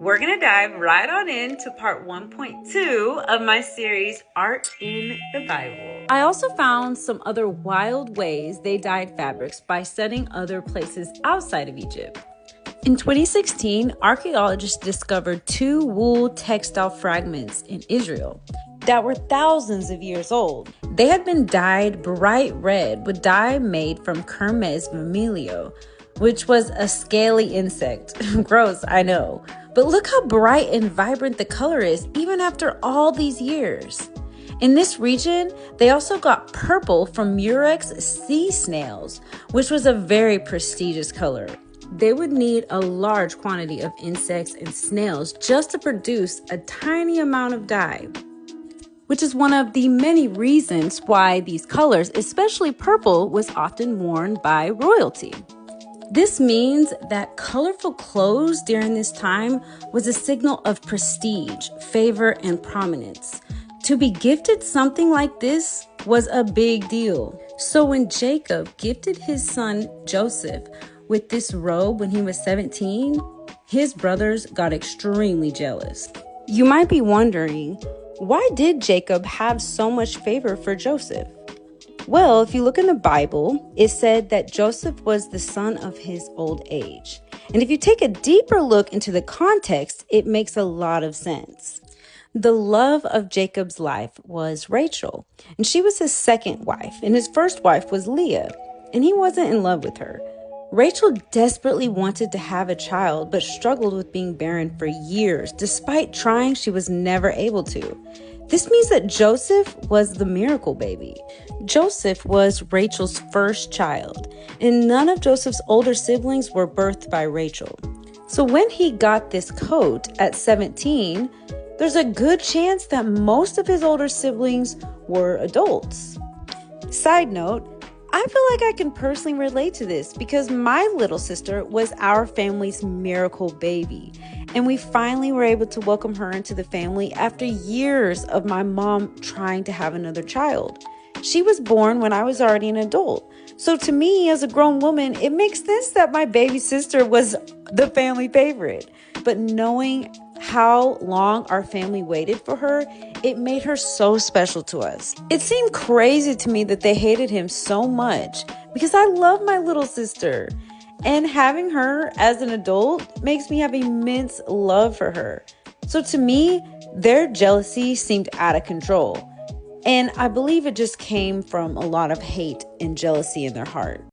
We're going to dive right on into part 1.2 of my series, Art in the Bible. I also found some other wild ways they dyed fabrics by studying other places outside of Egypt. In 2016, archaeologists discovered 2 wool textile fragments in Israel that were thousands of years old. They had been dyed bright red with dye made from Kermes vermilio, which was a scaly insect. Gross, I know. But look how bright and vibrant the color is even after all these years. In this region, they also got purple from Murex sea snails, which was a very prestigious color. They would need a large quantity of insects and snails just to produce a tiny amount of dye, which is one of the many reasons why these colors, especially purple, was often worn by royalty. This means that colorful clothes during this time was a signal of prestige, favor, and prominence. To be gifted something like this was a big deal. So when Jacob gifted his son Joseph with this robe when he was 17, his brothers got extremely jealous. You might be wondering, why did Jacob have so much favor for Joseph? Well, if you look in the Bible, it said that Joseph was the son of his old age. And if you take a deeper look into the context, it makes a lot of sense. The love of Jacob's life was Rachel, and she was his second wife, and his first wife was Leah, and he wasn't in love with her. Rachel desperately wanted to have a child, but struggled with being barren for years. Despite trying, she was never able to. This means that Joseph was the miracle baby. Joseph was Rachel's first child, and none of Joseph's older siblings were birthed by Rachel. So when he got this coat at 17, there's a good chance that most of his older siblings were adults. Side note, I feel like I can personally relate to this because my little sister was our family's miracle baby, and we finally were able to welcome her into the family after years of my mom trying to have another child. She was born when I was already an adult. So to me, as a grown woman, it makes sense that my baby sister was the family favorite. But knowing how long our family waited for her, it made her so special to us. It seemed crazy to me that they hated him so much because I love my little sister. And having her as an adult makes me have immense love for her. So to me, their jealousy seemed out of control. And I believe it just came from a lot of hate and jealousy in their heart.